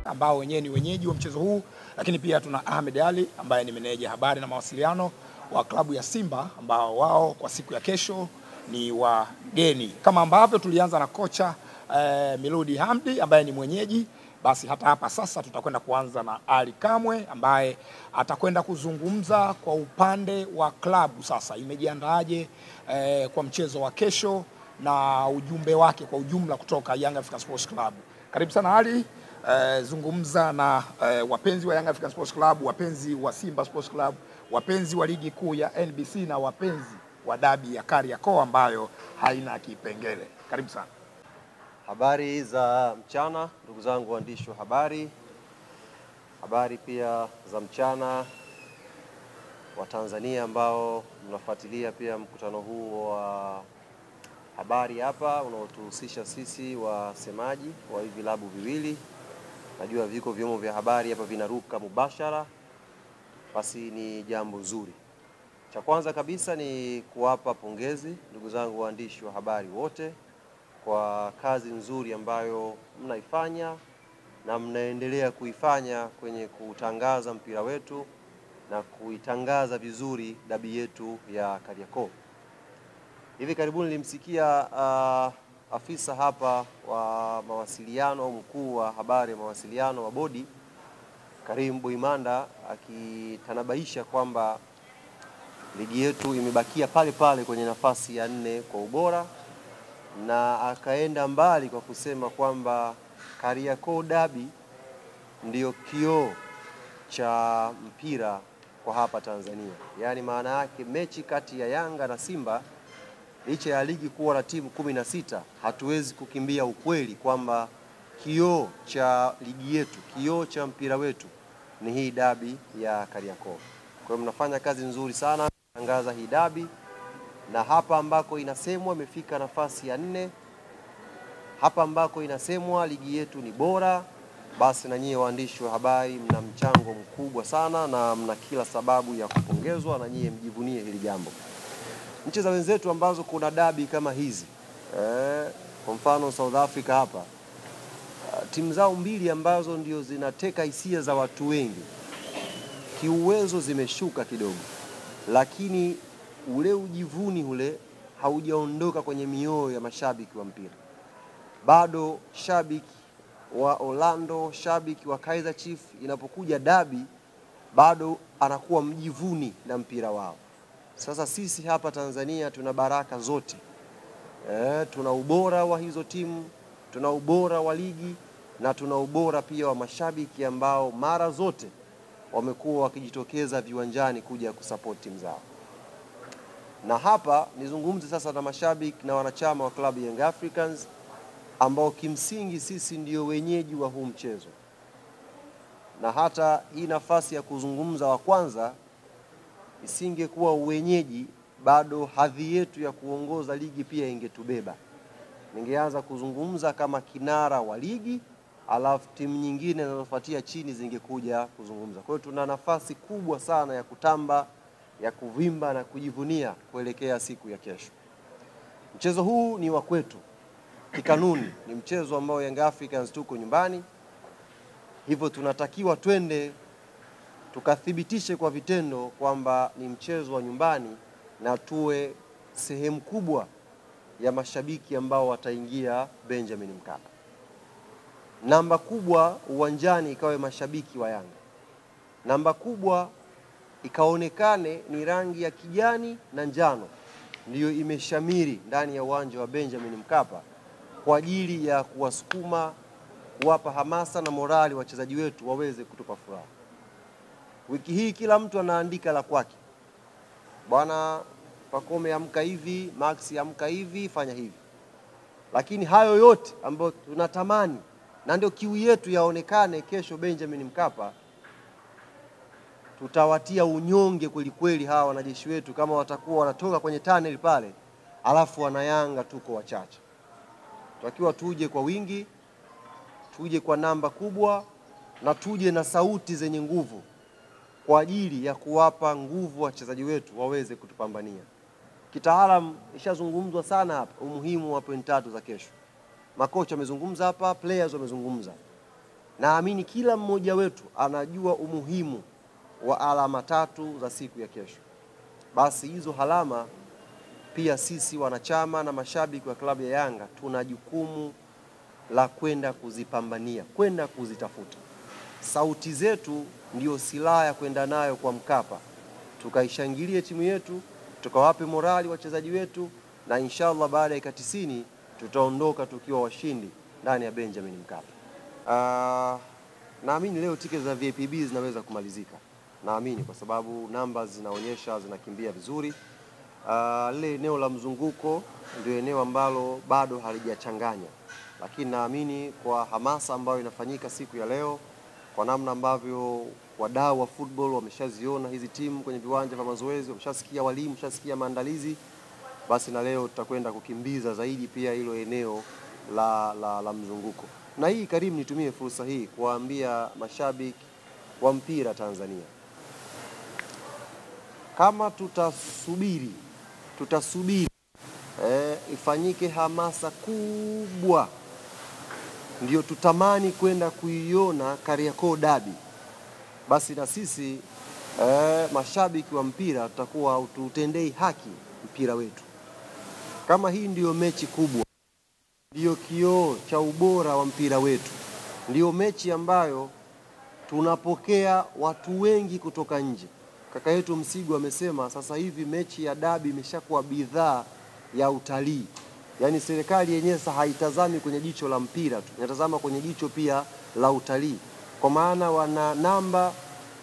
ambao wenyewe ni wenyeji wa mchezo huu, lakini pia tuna Ahmed Ali ambaye ni meneja habari na mawasiliano wa klabu ya Simba ambao wao kwa siku ya kesho ni wageni. Kama ambavyo tulianza na kocha Miludi Hamdi ambaye ni mwenyeji, basi hata hapa sasa tutakwenda kuanza na Ali Kamwe ambaye atakwenda kuzungumza kwa upande wa klabu sasa imejiandaaje kwa mchezo wa kesho na ujumbe wake kwa ujumla kutoka Young African Sports Club. Karibu sana Ali, zungumza na wapenzi wa Young African Sports Club, wapenzi wa Simba Sports Club, wapenzi wa ligi kuu ya NBC na wapenzi wa dabi ya Kariakoo ambayo haina kipengele. Karibu sana. Habari za mchana ndugu zangu waandishi wa habari. Habari pia za mchana wa Tanzania ambao mnafuatilia pia mkutano huu wa habari hapa unaotuhusisha sisi wasemaji wa hivi vilabu viwili. Najua viko vyombo vya habari hapa vinaruka mubashara, basi ni jambo zuri. Cha kwanza kabisa ni kuwapa pongezi ndugu zangu waandishi wa habari wote kwa kazi nzuri ambayo mnaifanya na mnaendelea kuifanya kwenye kutangaza mpira wetu na kuitangaza vizuri dabi yetu ya Kariakoo. Hivi karibuni nilimsikia afisa hapa wa mawasiliano, mkuu wa habari ya mawasiliano wa bodi Karim Boimanda akitanabaisha kwamba ligi yetu imebakia pale pale kwenye nafasi ya 4 kwa ubora, na akaenda mbali kwa kusema kwamba Kariakoo Derby ndio kioo cha mpira kwa hapa Tanzania. Yaani maana yake mechi kati ya Yanga na Simba, licha ya ligi kuwa na timu 16, hatuwezi kukimbia ukweli kwamba kioo cha ligi yetu, kioo cha mpira wetu ni hii derby ya Kariakoo. Kwa hiyo mnafanya kazi nzuri sana kutangaza hii derby, na hapa ambako inasemwa imefika nafasi ya 4, hapa ambako inasemwa ligi yetu ni bora, basi na nyie waandishi wa habari mna mchango mkubwa sana na mna kila sababu ya kupongezwa, na nyie mjivunie hili jambo. Nchi za wenzetu ambazo kuna derby kama hizi, kwa mfano South Africa hapa, timu zao mbili ambazo ndio zinateka hisia za watu wengi kiuwezo zimeshuka kidogo, lakini ule ujivuni ule haujaondoka kwenye mioyo ya mashabiki wa mpira. Bado shabiki wa Orlando, shabiki wa Kaizer Chiefs, inapokuja derby bado anakuwa mjivuni na mpira wao. Sasa sisi hapa Tanzania tuna baraka zote. Tuna ubora wa hizo timu, tuna ubora wa ligi, na tuna ubora pia wa mashabiki ambao mara zote wamekuwa wakijitokeza viwanjani kuja kusupport timu zao. Na hapa nizungumze sasa na mashabiki na wanachama wa klabu Young Africans ambao kimsingi sisi ndio wenyeji wa huu mchezo. Na hata hii nafasi ya kuzungumza wa kwanza isingekuwa uwenyeji, bado hadhi yetu ya kuongoza ligi pia ingetubeba. Ningeanza kuzungumza kama kinara wa ligi, alafu timu nyingine zinazofuatia chini zingekuja kuzungumza. Kwa hiyo tuna nafasi kubwa sana ya kutamba, ya kuvimba na kujivunia kuelekea siku ya kesho. Mchezo huu ni wa kwetu. Kikanuni ni mchezo ambao Young Africans tuko nyumbani. Hivyo tunatakiwa twende tukathibitishe kwa vitendo kwamba ni mchezo wa nyumbani, na tuwe sehemu kubwa ya mashabiki ambao wataingia Benjamin Mkapa. Namba kubwa uwanjani ikawe mashabiki wa Yanga. Namba kubwa ikaonekane ni rangi ya kijani na njano ndiyo imeshamiri ndani ya uwanja wa Benjamin Mkapa kwa ajili ya kuwasukuma, kuwapa hamasa na morali wachezaji wetu waweze kutupa furaha. Wiki hii kila mtu anaandika la kwake. Bwana Pacome amka hivi, Max amka hivi, fanya hivi. Lakini hayo yote ambayo tunatamani na ndio kiu yetu yaonekane kesho Benjamin Mkapa, tutawatia unyonge kweli kweli hawa wanajeshi wetu kama watakuwa wanatoka kwenye tunnel pale alafu wanayanga tuko wachache. Tutakiwa tuje kwa wingi, tuje kwa namba kubwa, na tuje na sauti zenye nguvu kwa ajili ya kuwapa nguvu wachezaji wetu waweze kutupambania. Kitaalamu ishazungumzwa sana hapa umuhimu wa point 3 za kesho. Makocha wamezungumza hapa, players wamezungumza. naamini kila mmoja wetu anajua umuhimu wa alama 3 za siku ya kesho. Basi hizo alama pia sisi wanachama na mashabiki wa klabu ya Yanga tuna jukumu la kwenda kuzipambania, kwenda kuzitafuta. Sauti zetu ndio silaha ya kwenda nayo kwa Mkapa, tukaishangilie timu yetu, tukawape morali wachezaji wetu, na inshallah baada ya 90 tutaondoka tukiwa washindi ndani ya Benjamin Mkapa. Naamini leo tiketi za VIPB zinaweza kumalizika. Naamini kwa sababu namba zinaonyesha zinakimbia vizuri. Lile eneo la mzunguko ndio eneo ambalo bado halijachanganya. Lakini naamini kwa hamasa ambayo inafanyika siku ya leo, kwa namna ambavyo wadau wa football wameshaziona hizi timu kwenye viwanja vya mazoezi, wameshasikia walimu, wameshasikia maandalizi, basi na leo tutakwenda kukimbiza zaidi pia hilo eneo la mzunguko. Na hii Karim, nitumie fursa hii kuwaambia mashabiki wa mpira Tanzania, kama tutasubiri ifanyike hamasa kubwa ndio tutamani kwenda kuiona Kariakoo Derby, basi na sisi mashabiki wa mpira tutakuwa tutendei haki mpira wetu. Kama hii ndiyo mechi kubwa, ndiyo kioo cha ubora wa mpira wetu, ndiyo mechi ambayo tunapokea watu wengi kutoka nje. Kaka yetu Msigu amesema sasa hivi mechi ya derby imeshakuwa bidhaa ya utalii. Yaani serikali yenyewe sasa haitazami kwenye jicho la mpira tu, inatazama kwenye jicho pia la utalii. Kwa maana wana namba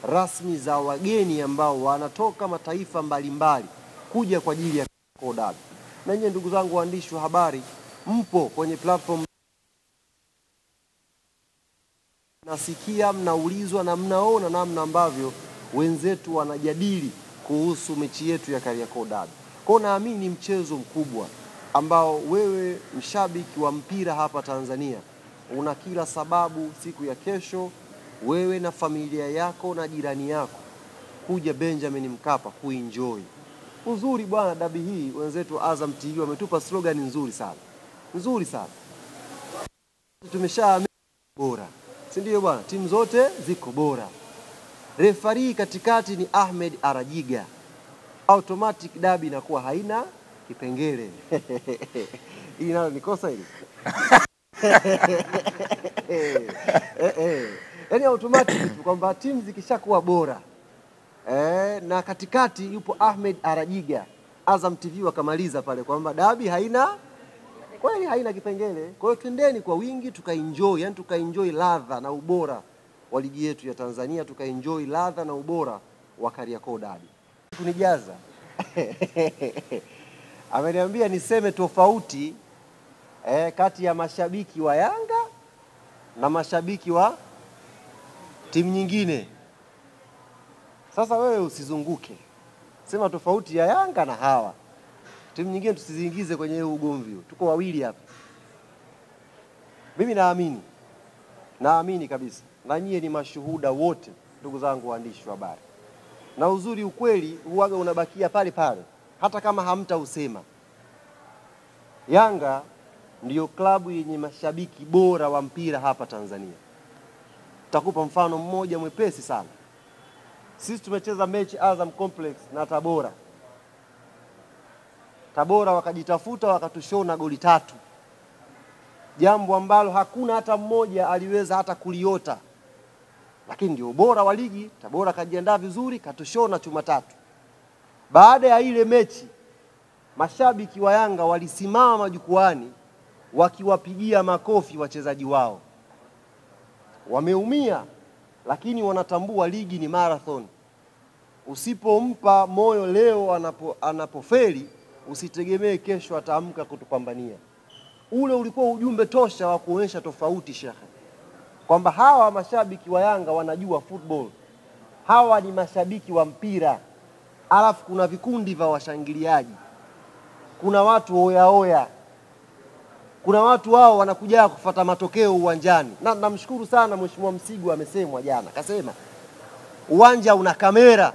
rasmi za wageni ambao wanatoka mataifa mbalimbali kuja kwa ajili ya derby. Na nyinyi ndugu zangu waandishi wa habari, mpo kwenye platform, nasikia mnaulizwa na mnaona namna ambavyo wenzetu wanajadili kuhusu mechi yetu ya Kariakoo Derby. Kwa naamini ni mchezo mkubwa ambao wewe mshabiki wa mpira hapa Tanzania una kila sababu siku ya kesho, wewe na familia yako na jirani yako, kuja Benjamin Mkapa kuenjoy. Uzuri bwana, dabi hii wenzetu Azam TV wametupa slogan nzuri sana. Nzuri sana. Tumeshaamini bora. Si ndio bwana? Timu zote ziko bora. Refari katikati ni Ahmed Arajiga. Automatic dabi inakuwa haina kipengele. Hii nalo nikosa hili. Yaani automatic kwamba timu zikishakuwa bora. Na katikati yupo Ahmed Arajiga. Azam TV wakamaliza pale kwamba dabi haina kweli, haina kipengele. Kwa hiyo twendeni kwa wingi tukaenjoy, yani tukaenjoy ladha na ubora wa ligi yetu ya Tanzania, tukaenjoy ladha na ubora wa Kariakoo Derby. Kunijaza. Ameniambia niseme tofauti kati ya mashabiki wa Yanga na mashabiki wa timu nyingine. Sasa wewe usizunguke. Sema tofauti ya Yanga na hawa. Timu nyingine tusiziingize kwenye ugomvi. Tuko wawili hapa. Mimi naamini kabisa. Na nyie ni mashuhuda wote, ndugu zangu waandishi wa habari. Na uzuri ukweli huaga unabakia pale pale hata kama hamtausema. Yanga ndiyo klabu yenye mashabiki bora wa mpira hapa Tanzania. Takupa mfano mmoja mwepesi sana. Sisi tumecheza mechi Azam Complex na Tabora. Tabora wakajitafuta wakatushona goli 3. Jambo ambalo hakuna hata mmoja aliweza hata kuliota. Lakini ndio ubora wa ligi. Tabora kajiandaa vizuri, katushona chuma 3. Baada ya ile mechi, mashabiki wa Yanga walisimama jukwani wakiwapigia makofi wachezaji wao. Wameumia, lakini wanatambua ligi ni marathon. Usipompa moyo leo anapofeli, usitegemee kesho ataamka kutupambania. Ule ulikuwa ujumbe tosha wa kuonyesha tofauti shekhe, kwamba hawa mashabiki wa Yanga wanajua football. Hawa ni mashabiki wa mpira. Alafu kuna vikundi vya washangiliaji. Kuna watu oya. Kuna watu wao wanakuja kufuata matokeo uwanjani. Na namshukuru sana Mheshimiwa Msigu amesemwa jana. Akasema uwanja una kamera.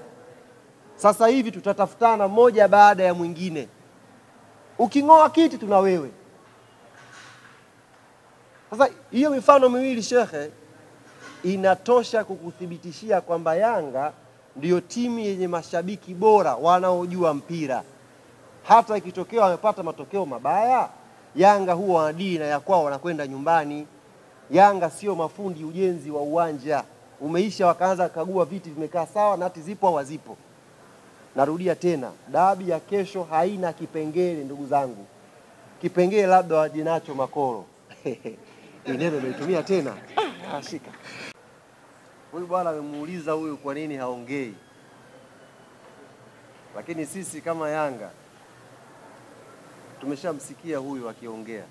Sasa hivi tutatafutana moja baada ya mwingine. Uking'oa kiti tuna wewe. Sasa hiyo mifano miwili shekhe inatosha kukuthibitishia kwamba Yanga ndiyo timu yenye mashabiki bora wanaojua mpira. Hata ikitokea wamepata matokeo mabaya, Yanga huwa wanadili na ya kwao, wanakwenda nyumbani. Yanga sio mafundi ujenzi wa uwanja. Umeisha wakaanza kagua viti vimekaa sawa, nati zipo au hazipo. Narudia tena, dabi ya kesho haina kipengele ndugu zangu. Kipengele labda waje nacho makoro. Neno nimetumia tena. Shika. Huyu bwana amemuuliza huyu kwa nini haongei. Lakini sisi kama Yanga tumeshamsikia huyu akiongea.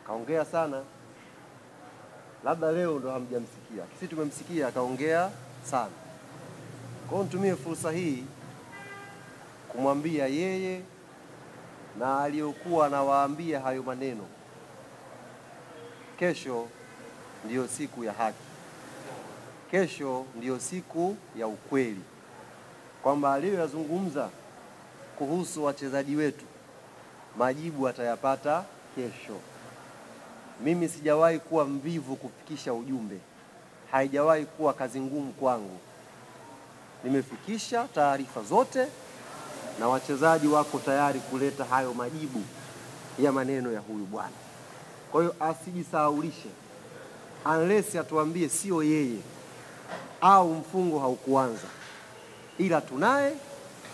Kaongea sana. Labda leo ndo hamjamsikia. Sisi tumemsikia akaongea sana. Kwa hiyo nitumie fursa hii kumwambia yeye na aliyokuwa anawaambia hayo maneno, kesho ndiyo siku ya haki. Kesho ndiyo siku ya ukweli. Kwamba aliyoyazungumza kuhusu wachezaji wetu, majibu atayapata kesho. Mimi sijawahi kuwa mvivu kufikisha ujumbe. Haijawahi kuwa kazi ngumu kwangu. Nimefikisha taarifa zote na wachezaji wako tayari kuleta hayo majibu ya maneno ya huyu bwana. Kwa hiyo asijisahaulishe. Unless atuambie sio yeye au mfungo haukuanza. Ila tunaye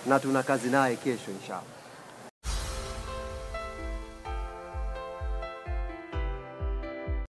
na tuna kazi naye kesho inshallah.